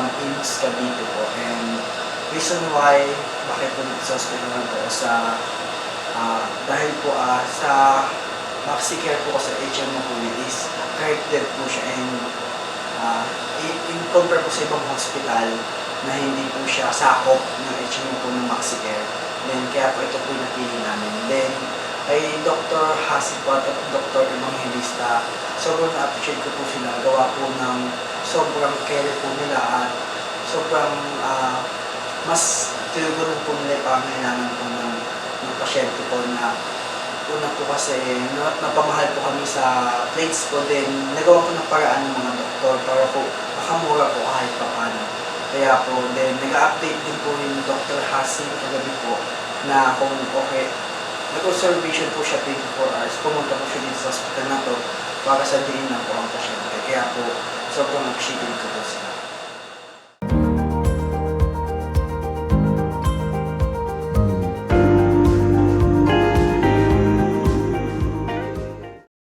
from IMS Cavite po. And reason why, bakit po sa hospital na po, dahil po sa MaxiCare po sa HMO po is corrected po siya, and in compare po sa ibang hospital na hindi po siya sakop ng HMO po ng MaxiCare. Then kaya po ito po yung napili namin. Then kay Dr. Hasip po at Dr. Evangelista, sobrang na-appreciate ko po sila. Gawa po ng sobrang care po nila at sobrang mas tinugunan po nila yung pangailangan po ng pasyente po na una po kasi napamahal po kami sa plates po, din nagawa po ng paraan ng mga doktor para po makamura po kahit pa paano. Kaya po, then nag-update din po yung Dr. Hasip kagabi po na kung okay, nag-observation po siya 24 hours, pumunta po siya dito sa hospital na to para sa diin na po ang pasyente. Kaya po, sobrang appreciated ko po sila.